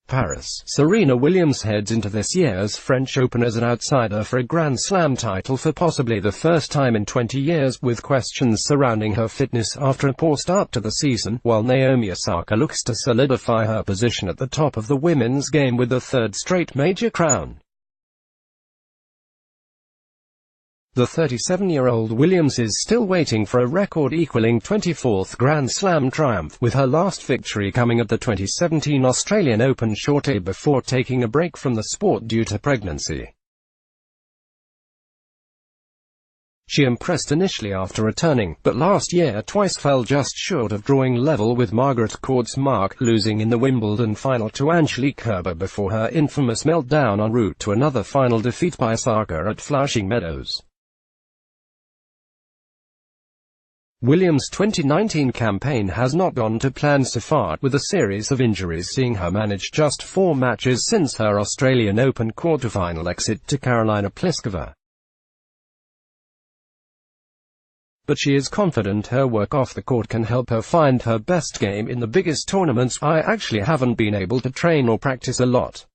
Paris. Serena Williams heads into this year's French Open as an outsider for a Grand Slam title for possibly the first time in 20 years, with questions surrounding her fitness after a poor start to the season, while Naomi Osaka looks to solidify her position at the top of the women's game with a third straight major crown. The 37-year-old Williams is still waiting for a record-equaling 24th Grand Slam triumph, with her last victory coming at the 2017 Australian Open shortly before taking a break from the sport due to pregnancy. She impressed initially after returning, but last year twice fell just short of drawing level with Margaret Court's mark, losing in the Wimbledon final to Angelique Kerber before her infamous meltdown en route to another final defeat by Osaka at Flushing Meadows. Williams' 2019 campaign has not gone to plan so far, with a series of injuries seeing her manage just 4 matches since her Australian Open quarter-final exit to Karolina Pliskova. But she is confident her work off the court can help her find her best game in the biggest tournaments. "I actually haven't been able to train or practice a lot.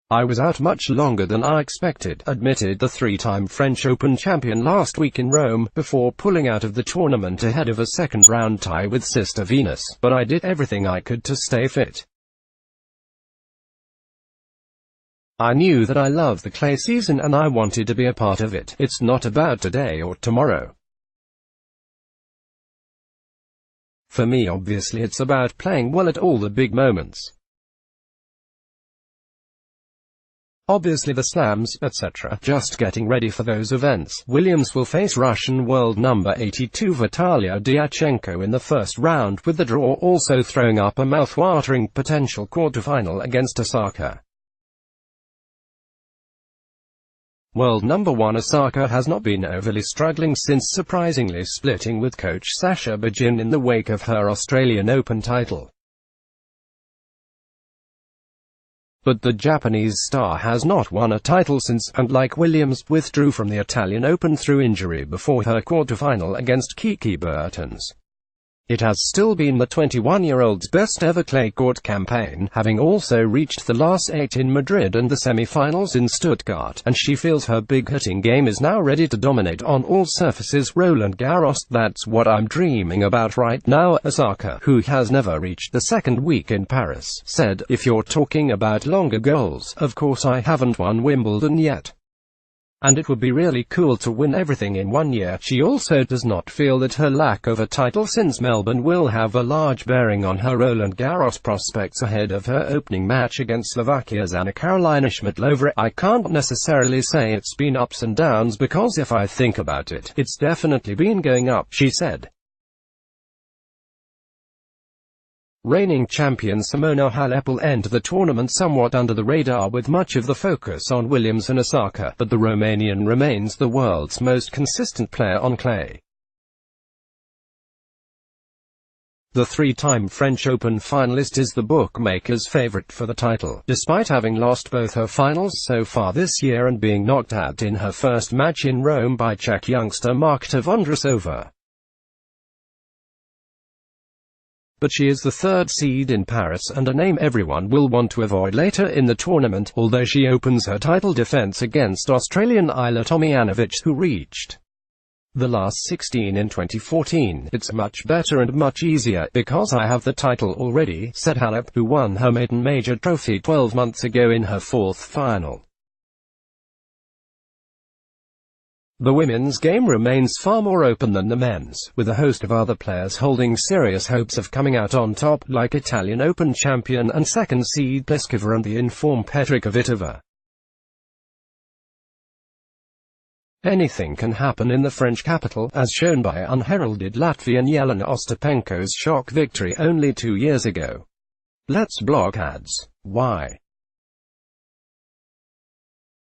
I was out much longer than I expected," admitted the 3-time French Open champion last week in Rome, before pulling out of the tournament ahead of a second-round tie with sister Venus. "But I did everything I could to stay fit. I knew that I loved the clay season and I wanted to be a part of it. It's not about today or tomorrow. For me, obviously it's about playing well at all the big moments. Obviously the slams, etc. Just getting ready for those events." Williams will face Russian world number 82 Vitalia Diachenko in the first round, with the draw also throwing up a mouth-watering potential quarterfinal against Osaka. World number 1 Osaka has not been overly struggling since surprisingly splitting with coach Sasha Bajin in the wake of her Australian Open title. But the Japanese star has not won a title since, and like Williams, withdrew from the Italian Open through injury before her quarterfinal against Kiki Bertens. It has still been the 21-year-old's best-ever clay court campaign, having also reached the last 8 in Madrid and the semi-finals in Stuttgart, and she feels her big-hitting game is now ready to dominate on all surfaces. Roland Garros, "That's what I'm dreaming about right now," Osaka, who has never reached the second week in Paris, said. "If you're talking about longer goals, of course I haven't won Wimbledon yet. And it would be really cool to win everything in 1 year." She also does not feel that her lack of a title since Melbourne will have a large bearing on her Roland Garros prospects ahead of her opening match against Slovakia's Anna Karolina Schmiedlova. "I can't necessarily say it's been ups and downs, because if I think about it, it's definitely been going up," she said. Reigning champion Simona Halep will enter the tournament somewhat under the radar, with much of the focus on Williams and Osaka, but the Romanian remains the world's most consistent player on clay. The 3-time French Open finalist is the bookmakers' favorite for the title, despite having lost both her finals so far this year and being knocked out in her first match in Rome by Czech youngster Marketa Vondrousova. But she is the 3rd seed in Paris and a name everyone will want to avoid later in the tournament, although she opens her title defense against Australian Ajla Tomljanovic, who reached the last 16 in 2014. "It's much better and much easier, because I have the title already," said Halep, who won her maiden major trophy 12 months ago in her 4th final. The women's game remains far more open than the men's, with a host of other players holding serious hopes of coming out on top, like Italian Open champion and 2nd seed Pliskova and the in-form Petra Kvitova. Anything can happen in the French capital, as shown by unheralded Latvian Jelena Ostapenko's shock victory only 2 years ago. Let's block ads. Why?